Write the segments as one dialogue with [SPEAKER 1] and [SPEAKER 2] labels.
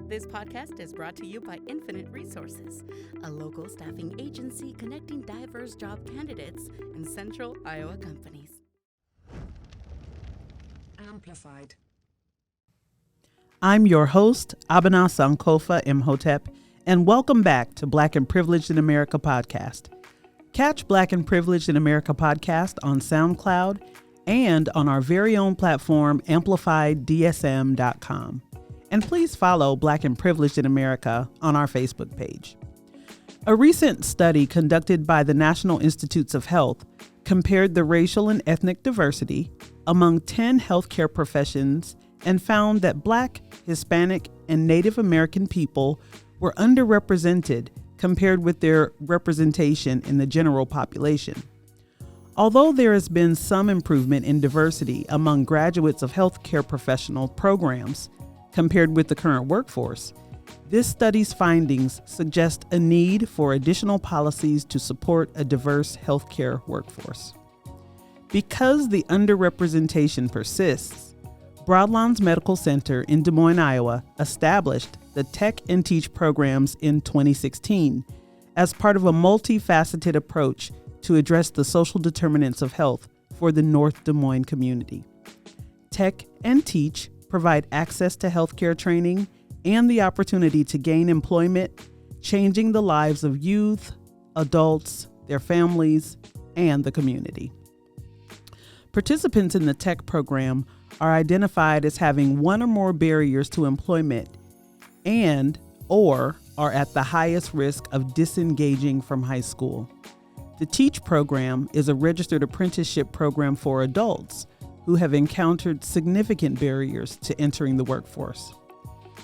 [SPEAKER 1] This podcast is brought to you by Infinite Resources, a local staffing agency connecting diverse job candidates in central Iowa companies.
[SPEAKER 2] Amplified.
[SPEAKER 3] I'm your host, Abena Sankofa Imhotep, and welcome back to Black and Privileged in America podcast. Catch Black and Privileged in America podcast on SoundCloud and on our very own platform, amplifieddsm.com. And please follow Black and Privileged in America on our Facebook page. A recent study conducted by the National Institutes of Health compared the racial and ethnic diversity among 10 healthcare professions and found that Black, Hispanic, and Native American people were underrepresented compared with their representation in the general population. Although there has been some improvement in diversity among graduates of healthcare professional programs compared with the current workforce, this study's findings suggest a need for additional policies to support a diverse healthcare workforce. Because the underrepresentation persists, Broadlawns Medical Center in Des Moines, Iowa, established the Tech and Teach programs in 2016 as part of a multifaceted approach to address the social determinants of health for the North Des Moines community. Tech and Teach provide access to healthcare training and the opportunity to gain employment, changing the lives of youth, adults, their families, and the community. Participants in the Tech program are identified as having one or more barriers to employment or are at the highest risk of disengaging from high school. The Teach program is a registered apprenticeship program for adults who have encountered significant barriers to entering the workforce.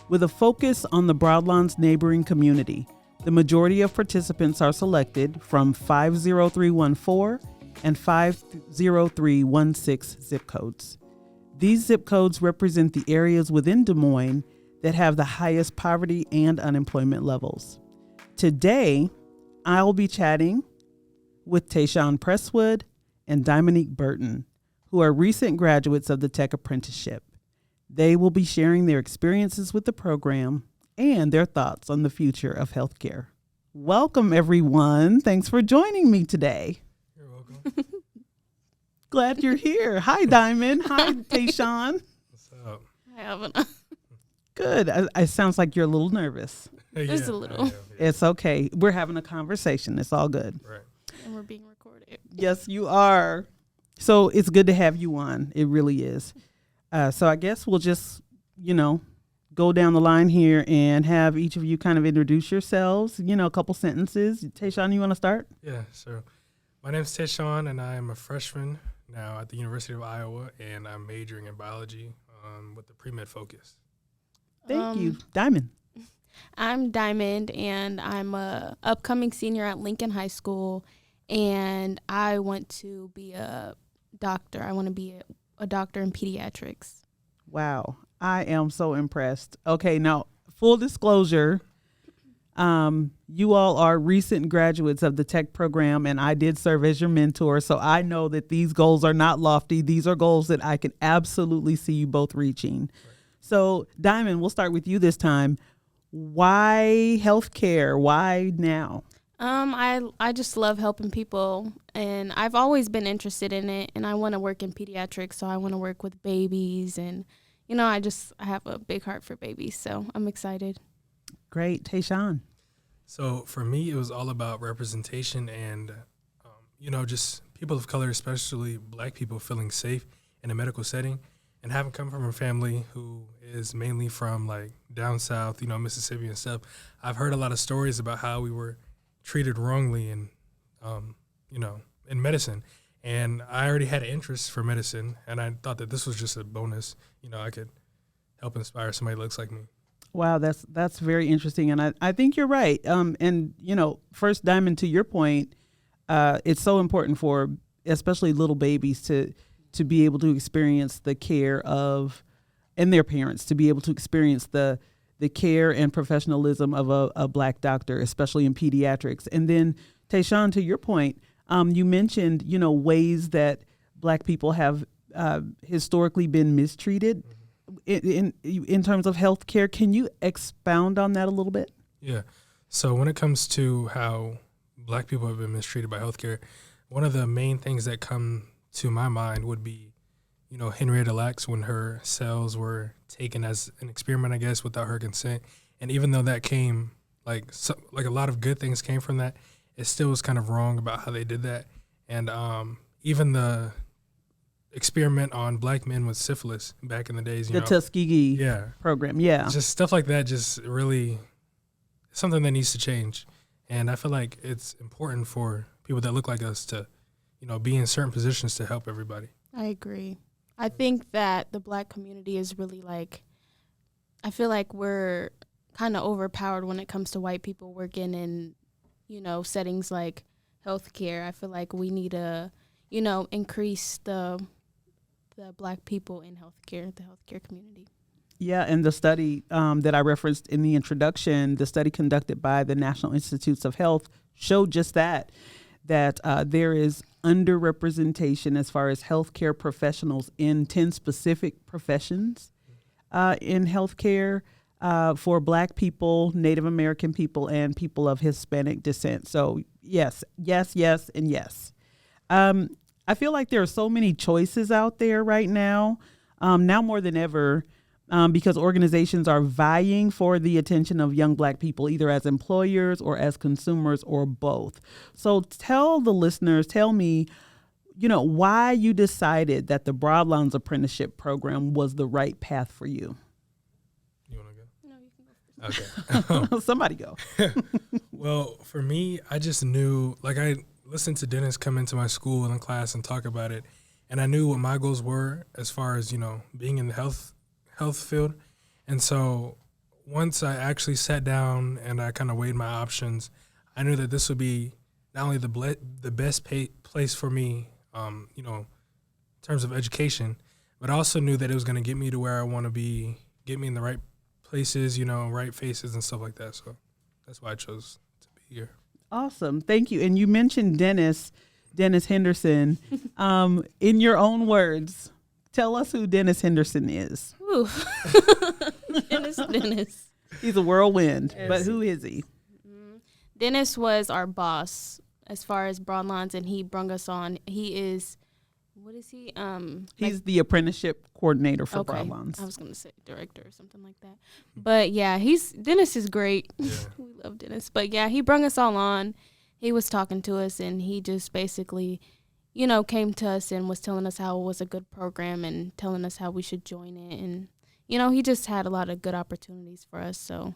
[SPEAKER 3] With a focus on the Broadlawns neighboring community, the majority of participants are selected from 50314 and 50316 zip codes. These zip codes represent the areas within Des Moines that have the highest poverty and unemployment levels. Today, I'll be chatting with Tae'Shaun Presswood and Diaminique Burton, who are recent graduates of the Tech Apprenticeship. They will be sharing their experiences with the program and their thoughts on the future of healthcare. Welcome, everyone. Thanks for joining me today.
[SPEAKER 4] You're welcome.
[SPEAKER 3] Glad you're here. Hi, Diamond. Hi, Tae'Shaun.
[SPEAKER 4] What's up?
[SPEAKER 1] Hi, Abena.
[SPEAKER 3] Good. It sounds like you're a little nervous.
[SPEAKER 1] Just a little.
[SPEAKER 4] Yeah.
[SPEAKER 3] It's okay. We're having a conversation. It's all good.
[SPEAKER 4] Right.
[SPEAKER 1] And we're being recorded.
[SPEAKER 3] Yes, you are. So it's good to have you on. It really is. So I guess we'll just, go down the line here and have each of you kind of introduce yourselves, a couple sentences. Tae'Shaun, you want to start?
[SPEAKER 4] Yeah, so my name's Tae'Shaun, and I am a freshman now at the University of Iowa, and I'm majoring in biology with the pre-med focus.
[SPEAKER 3] Thank you. Diamond.
[SPEAKER 5] I'm Diamond, and I'm a upcoming senior at Lincoln High School, and I want to be a doctor. I want to be a doctor in pediatrics.
[SPEAKER 3] Wow. I am so impressed. Okay, now, full disclosure, you all are recent graduates of the Tech program, and I did serve as your mentor, so I know that these goals are not lofty. These are goals that I can absolutely see you both reaching. Right. So, Diamond, we'll start with you this time. Why healthcare? Why now?
[SPEAKER 5] I just love helping people, and I've always been interested in it, and I want to work in pediatrics, so I want to work with babies, and, I have a big heart for babies, so I'm excited.
[SPEAKER 3] Great. Tae'Shaun.
[SPEAKER 4] So for me, it was all about representation and, just people of color, especially Black people, feeling safe in a medical setting. And having come from a family who is mainly from, down south, Mississippi and stuff, I've heard a lot of stories about how we were treated wrongly in medicine. And I already had an interest for medicine, and I thought that this was just a bonus. I could help inspire somebody that looks like me.
[SPEAKER 3] Wow, that's very interesting. And I think you're right. First, Diamond, to your point, it's so important for especially little babies to be able to experience the care of, and their parents, to be able to experience the care and professionalism of a Black doctor, especially in pediatrics. And then, Tae'Shaun, to your point, you mentioned, ways that Black people have historically been mistreated. in terms of healthcare. Can you expound on that a little bit?
[SPEAKER 4] Yeah. So when it comes to how Black people have been mistreated by healthcare, one of the main things that come to my mind would be, Henrietta Lacks, when her cells were taken as an experiment, I guess, without her consent. And even though that came, like a lot of good things came from that, it still was kind of wrong about how they did that. And even the experiment on Black men with syphilis back in the days,
[SPEAKER 3] The Tuskegee program, yeah.
[SPEAKER 4] Just stuff like that just really something that needs to change. And I feel like it's important for people that look like us to, be in certain positions to help everybody.
[SPEAKER 5] I agree. I think that the Black community is really I feel like we're kind of overpowered when it comes to white people working in, settings like healthcare. I feel like we need to, increase the Black people in healthcare, the healthcare community.
[SPEAKER 3] Yeah, and the study that I referenced in the introduction, the study conducted by the National Institutes of Health showed just that there is underrepresentation as far as healthcare professionals in 10 specific professions in healthcare for Black people, Native American people, and people of Hispanic descent. So yes, and yes. I feel like there are so many choices out there right now, now more than ever, because organizations are vying for the attention of young Black people, either as employers or as consumers or both. So tell me, why you decided that the Broadlands Apprenticeship Program was the right path for you.
[SPEAKER 4] You want to go?
[SPEAKER 5] No, you can go.
[SPEAKER 4] Okay.
[SPEAKER 3] Somebody go.
[SPEAKER 4] Well, for me, I just knew, I listened to Dennis come into my school and class and talk about it, and I knew what my goals were as far as, being in the health field. And so once I actually sat down and I kind of weighed my options, I knew that this would be not only the best place for me, in terms of education, but I also knew that it was going to get me to where I want to be, get me in the right places, right faces and stuff like that. So that's why I chose to be here.
[SPEAKER 3] Awesome. Thank you. And you mentioned Dennis Henderson. In your own words, tell us who Dennis Henderson is.
[SPEAKER 5] Ooh. Dennis.
[SPEAKER 3] He's a whirlwind, but who is he?
[SPEAKER 5] Dennis was our boss as far as Broadlands, and he brung us on. He is, what is he?
[SPEAKER 3] He's the apprenticeship coordinator for Broadlands.
[SPEAKER 5] I was going to say director or something like that. But yeah, Dennis is great. Yeah. We love Dennis. But yeah, he brung us all on. He was talking to us, and he just basically, came to us and was telling us how it was a good program and telling us how we should join it. And, he just had a lot of good opportunities for us. So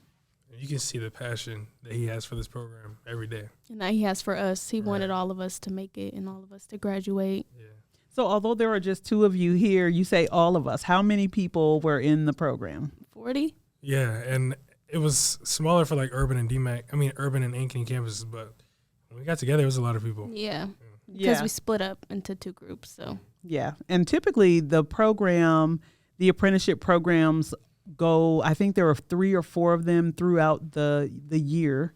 [SPEAKER 4] you can see the passion that he has for this program every day.
[SPEAKER 5] And that he has for us. He wanted all of us to make it and all of us to graduate.
[SPEAKER 4] Yeah.
[SPEAKER 3] So although there are just two of you here, you say all of us. How many people were in the program?
[SPEAKER 5] 40?
[SPEAKER 4] Yeah, and it was smaller for urban and Ankeny campuses, but when we got together, it was a lot of people.
[SPEAKER 5] Yeah. Because we split up into two groups. So
[SPEAKER 3] yeah, and typically the apprenticeship programs go, I think there are 3 or 4 of them throughout the year,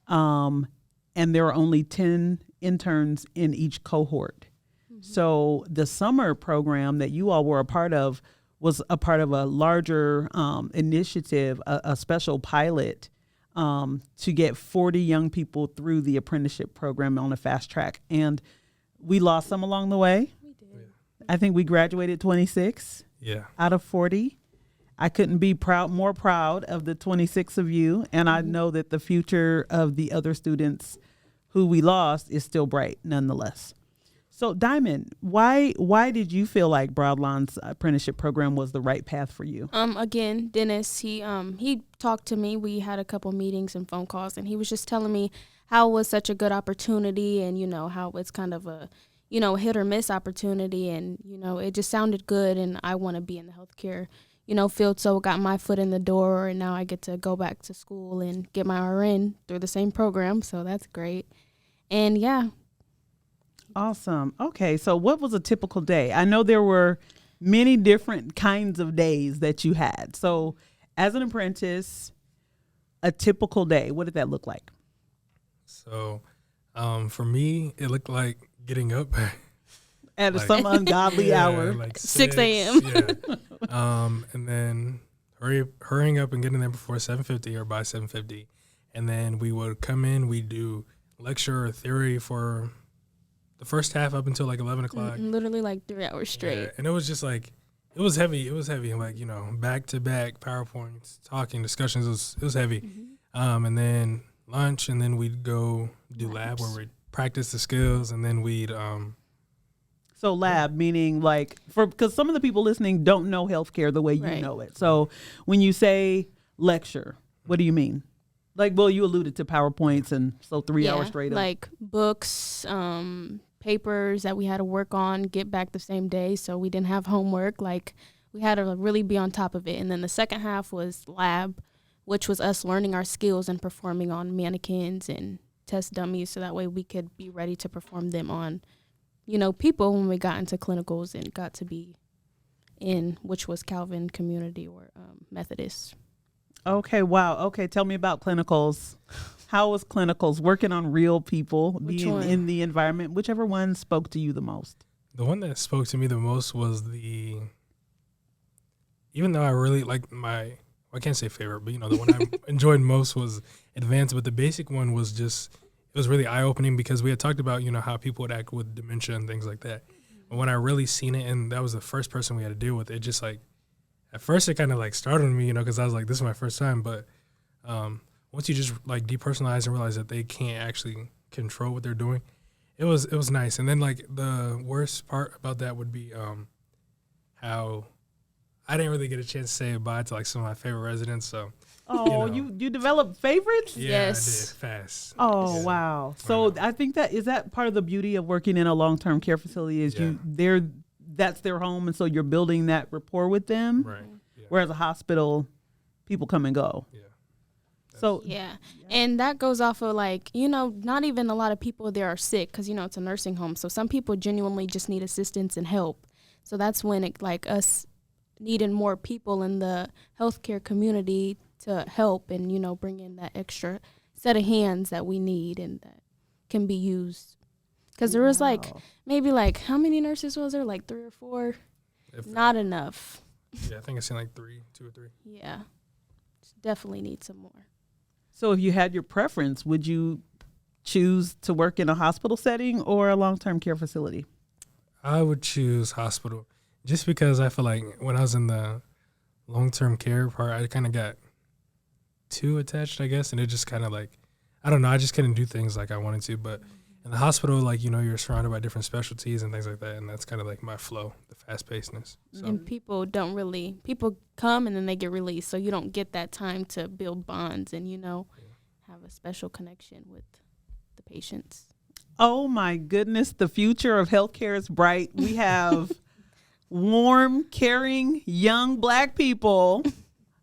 [SPEAKER 3] and there are only 10 interns in each cohort. Mm-hmm. So the summer program that you all were a part of was a part of a larger initiative, a special pilot to get 40 young people through the apprenticeship program on a fast track. And we lost some along the way.
[SPEAKER 5] We did.
[SPEAKER 3] Yeah. I think we graduated 26 out of 40. I couldn't be more proud of the 26 of you. And I know that the future of the other students who we lost is still bright nonetheless. So Diamond, why did you feel like Broadlands apprenticeship program was the right path for you?
[SPEAKER 5] Again, Dennis, he talked to me. We had a couple meetings and phone calls, and he was just telling me how it was such a good opportunity, and how it's kind of a hit or miss opportunity, and it just sounded good, and I want to be in the healthcare field, so got my foot in the door, and now I get to go back to school and get my RN through the same program, so that's great. And yeah.
[SPEAKER 3] Awesome. Okay, so what was a typical day? I know there were many different kinds of days that you had. So as an apprentice, a typical day, what did that look like?
[SPEAKER 4] So for me, it looked like getting up.
[SPEAKER 3] At
[SPEAKER 4] like,
[SPEAKER 3] some ungodly hour.
[SPEAKER 4] like
[SPEAKER 5] 6 a.m.
[SPEAKER 4] Yeah. And then hurrying up and getting there before 7:50 or by 7:50. And then we would come in, we'd do lecture or theory for the first half up until like 11 o'clock.
[SPEAKER 5] Literally like 3 hours straight.
[SPEAKER 4] Yeah, and it was just like, it was heavy. It was heavy. Like, you know, back to back PowerPoints, talking, discussions. It was heavy.
[SPEAKER 5] Mm-hmm.
[SPEAKER 4] And then lunch, and then we'd go do lab where we'd practice the skills, and then we'd
[SPEAKER 3] So lab, meaning like, because some of the people listening don't know healthcare the way you
[SPEAKER 5] Right.
[SPEAKER 3] know it. So when you say lecture, what do you mean? Like, well, you alluded to PowerPoints, and so 3 hours straight.
[SPEAKER 5] Like books, papers that we had to work on, get back the same day, so we didn't have homework. Like, we had to really be on top of it. And then the second half was lab, which was us learning our skills and performing on mannequins and test dummies, so that way we could be ready to perform them on, you know, people when we got into clinicals and got to be in, which was Calvin Community or Methodist.
[SPEAKER 3] Okay, wow. Okay, tell me about clinicals. How was clinicals, working on real people,
[SPEAKER 5] Which
[SPEAKER 3] being
[SPEAKER 5] one?
[SPEAKER 3] in the environment? Whichever one spoke to you the most.
[SPEAKER 4] The one that spoke to me the most was even though I really like I can't say favorite, but, you know, the one I enjoyed most was advanced, but the basic one was just, it was really eye-opening because we had talked about, you know, how people would act with dementia and things like that. But when I really seen it, and that was the first person we had to deal with, it just like, at first it kind of like startled me, you know, because I was like, this is my first time. But once you just like depersonalize and realize that they can't actually control what they're doing, it was nice. And then like the worst part about that would be how I didn't really get a chance to say goodbye to like some of my favorite residents. So
[SPEAKER 3] Oh,
[SPEAKER 4] you know.
[SPEAKER 3] you developed favorites?
[SPEAKER 4] yeah,
[SPEAKER 5] Yes.
[SPEAKER 4] I did fast.
[SPEAKER 3] Oh,
[SPEAKER 4] Yeah.
[SPEAKER 3] wow. So I think is that part of the beauty of working in a long-term care facility is that's their home, and so you're building that rapport with them.
[SPEAKER 4] Right. Yeah.
[SPEAKER 3] Whereas a hospital, people come and go.
[SPEAKER 4] Yeah.
[SPEAKER 3] So
[SPEAKER 5] Yeah. And that goes off of like, you know, not even a lot of people there are sick because, you know, it's a nursing home. So some people genuinely just need assistance and help. So that's when it, like us needing more people in the healthcare community to help and, you know, bring in that extra set of hands that we need and that can be used. Because there was like, maybe like, how many nurses was there? Like 3 or 4? Not enough.
[SPEAKER 4] Yeah, I think I seen like 2 or 3.
[SPEAKER 5] Yeah. Definitely need some more.
[SPEAKER 3] So if you had your preference, would you choose to work in a hospital setting or a long-term care facility?
[SPEAKER 4] I would choose hospital just because I feel like when I was in the long-term care part, I kind of got too attached, I guess. And it just kind of like, I don't know, I just couldn't do things like I wanted to. But in the hospital, like, you know, you're surrounded by different specialties and things like that. And that's kind of like my flow, the fast-pacedness. So.
[SPEAKER 5] And people come and then they get released. So you don't get that time to build bonds and, you know, have a special connection with the patients.
[SPEAKER 3] Oh my goodness, the future of healthcare is bright. We have warm, caring, young Black people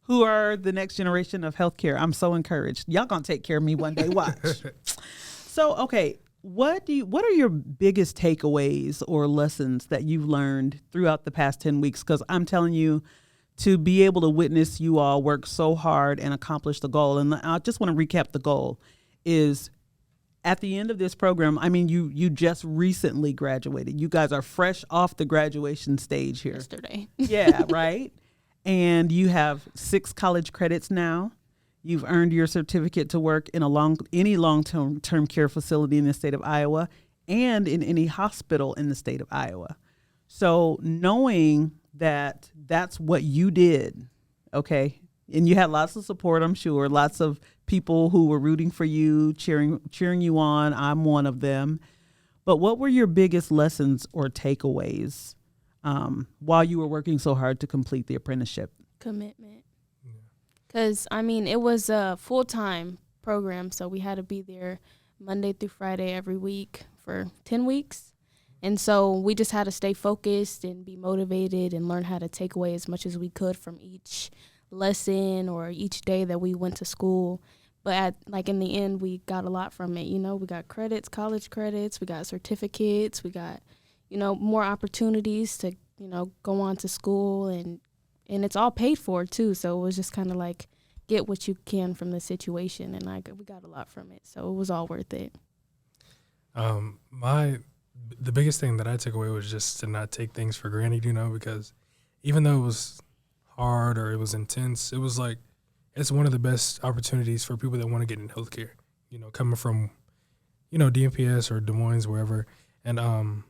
[SPEAKER 3] who are the next generation of healthcare. I'm so encouraged. Y'all gonna take care of me one day. Watch. So, okay, what are your biggest takeaways or lessons that you've learned throughout the past 10 weeks? Because I'm telling you, to be able to witness you all work so hard and accomplish the goal, and I just want to recap the goal, is at the end of this program, I mean, you just recently graduated. You guys are fresh off the graduation stage here.
[SPEAKER 5] Yesterday.
[SPEAKER 3] Yeah, right? And you have 6 college credits now. You've earned your certificate to work in any long-term care facility in the state of Iowa and in any hospital in the state of Iowa. So knowing that that's what you did, okay, and you had lots of support, I'm sure, lots of people who were rooting for you, cheering you on. I'm one of them. But what were your biggest lessons or takeaways while you were working so hard to complete the apprenticeship?
[SPEAKER 5] Commitment. Because, I mean, it was a full-time program, so we had to be there Monday through Friday every week for 10 weeks. And so we just had to stay focused and be motivated and learn how to take away as much as we could from each lesson or each day that we went to school. But in the end, we got a lot from it. You know, we got credits, college credits, we got certificates, we got, you know, more opportunities to, you know, go on to school and it's all paid for too. So it was just kind of like get what you can from the situation. And we got a lot from it. So it was all worth it.
[SPEAKER 4] My the biggest thing that I took away was just to not take things for granted, because even though it was hard or it was intense, it was like it's one of the best opportunities for people that want to get in healthcare, coming from, DMPS or Des Moines, wherever. And,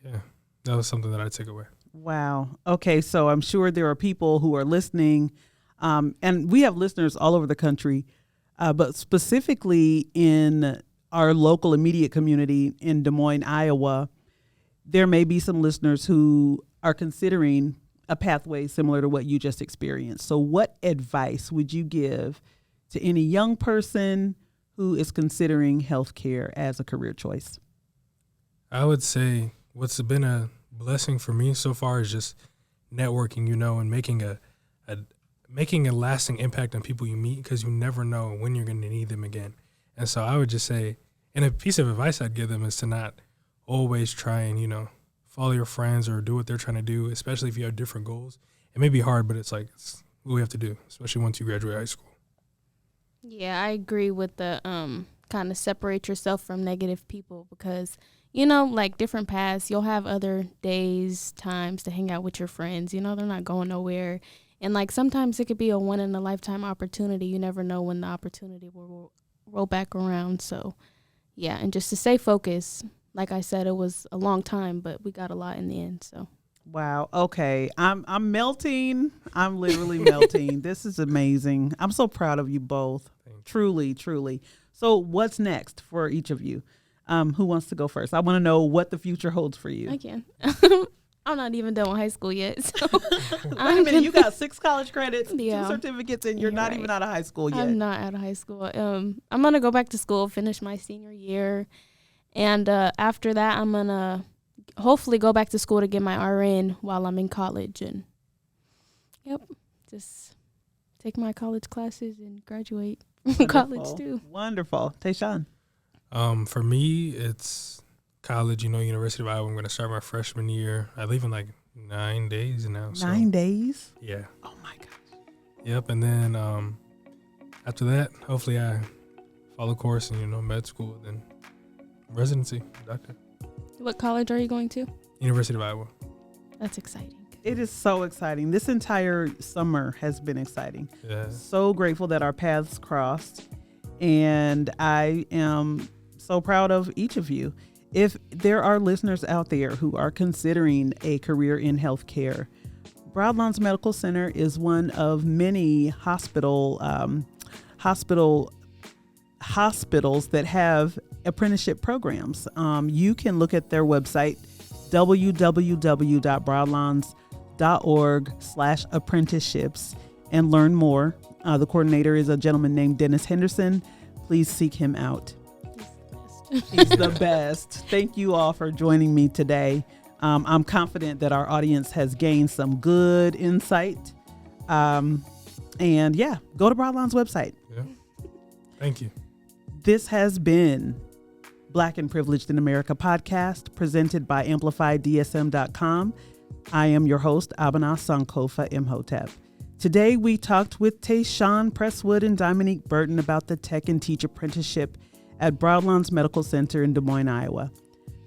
[SPEAKER 4] yeah, that was something that I took away.
[SPEAKER 3] Wow. Okay, so I'm sure there are people who are listening, and we have listeners all over the country, but specifically in our local immediate community in Des Moines, Iowa, there may be some listeners who are considering a pathway similar to what you just experienced. So what advice would you give to any young person who is considering healthcare as a career choice?
[SPEAKER 4] I would say what's been a blessing for me so far is just networking, and making a lasting impact on people you meet, because you never know when you're going to need them again. And so I would just say, and a piece of advice I'd give them is to not always try and, follow your friends or do what they're trying to do, especially if you have different goals. It may be hard, but it's what we have to do, especially once you graduate high school.
[SPEAKER 5] Yeah, I agree with the kind of separate yourself from negative people, because, like different paths, you'll have other days, times to hang out with your friends. They're not going nowhere. And sometimes it could be a one-in-a-lifetime opportunity. You never know when the opportunity will roll back around. So, yeah, and just to stay focused. Like I said, it was a long time, but we got a lot in the end. So.
[SPEAKER 3] Wow. Okay. I'm melting. I'm literally melting. This is amazing. I'm so proud of you both. Truly, truly. So what's next for each of you? Who wants to go first? I want to know what the future holds for you.
[SPEAKER 5] I can. I'm not even done with high school yet. So
[SPEAKER 3] Wait a minute. You got 6 college credits,
[SPEAKER 5] yeah.
[SPEAKER 3] 2 certificates, and you're not even out of high school yet.
[SPEAKER 5] I'm not out of high school. I'm going to go back to school, finish my senior year. And after that, I'm going to hopefully go back to school to get my RN while I'm in college. And, just take my college classes and graduate college too.
[SPEAKER 3] Wonderful. Tae'Shaun?
[SPEAKER 4] For me, it's college, University of Iowa. I'm going to start my freshman year. I leave in 9 days now.
[SPEAKER 3] 9 days?
[SPEAKER 4] Yeah.
[SPEAKER 3] Oh, my gosh.
[SPEAKER 4] Yep. And then after that, hopefully I follow course in, med school, then residency, doctor.
[SPEAKER 5] What college are you going to?
[SPEAKER 4] University of Iowa.
[SPEAKER 5] That's exciting.
[SPEAKER 3] It is so exciting. This entire summer has been exciting.
[SPEAKER 4] Yeah.
[SPEAKER 3] So grateful that our paths crossed. And I am so proud of each of you. If there are listeners out there who are considering a career in healthcare, Broadlawns Medical Center is one of many hospitals that have apprenticeship programs. You can look at their website, www.broadlawns.org/apprenticeships, and learn more. The coordinator is a gentleman named Dennis Henderson. Please seek him out. He's the best. Thank you all for joining me today. I'm confident that our audience has gained some good insight. And yeah, go to Broadlawns' website.
[SPEAKER 4] Yeah. Thank you.
[SPEAKER 3] This has been Black and Privileged in America podcast presented by AmplifiedDSM.com. I am your host, Abena Sankofa Imhotep. Today we talked with Tae'Shaun Presswood and Diaminique Burton about the Tech and Teach Apprenticeship at Broadlawns Medical Center in Des Moines, Iowa.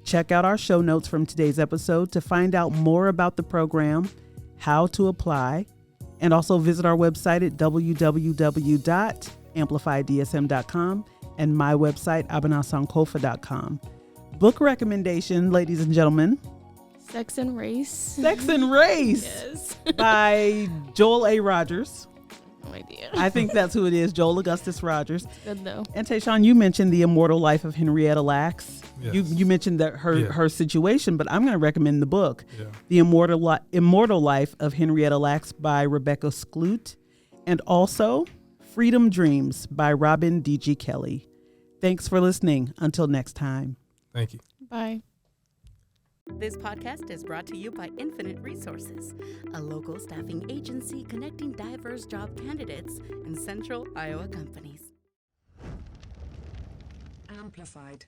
[SPEAKER 3] Check out our show notes from today's episode to find out more about the program, how to apply, and also visit our website at www.amplifiedsm.com and my website, abenasankofa.com. Book recommendation, ladies and gentlemen.
[SPEAKER 5] Sex and Race.
[SPEAKER 3] Sex and Race.
[SPEAKER 5] Yes.
[SPEAKER 3] By Joel A. Rogers.
[SPEAKER 5] No idea.
[SPEAKER 3] I think that's who it is, Joel Augustus Rogers.
[SPEAKER 5] Good though.
[SPEAKER 3] And Tae'Shaun, you mentioned The Immortal Life of Henrietta Lacks.
[SPEAKER 4] Yes.
[SPEAKER 3] You mentioned that her situation, but I'm going to recommend the book,
[SPEAKER 4] Yeah.
[SPEAKER 3] The Immortal Life of Henrietta Lacks by Rebecca Skloot, and also Freedom Dreams by Robin D.G. Kelley. Thanks for listening. Until next time.
[SPEAKER 4] Thank you.
[SPEAKER 5] Bye.
[SPEAKER 1] This podcast is brought to you by Infinite Resources, a local staffing agency connecting diverse job candidates in central Iowa companies.
[SPEAKER 2] Amplified.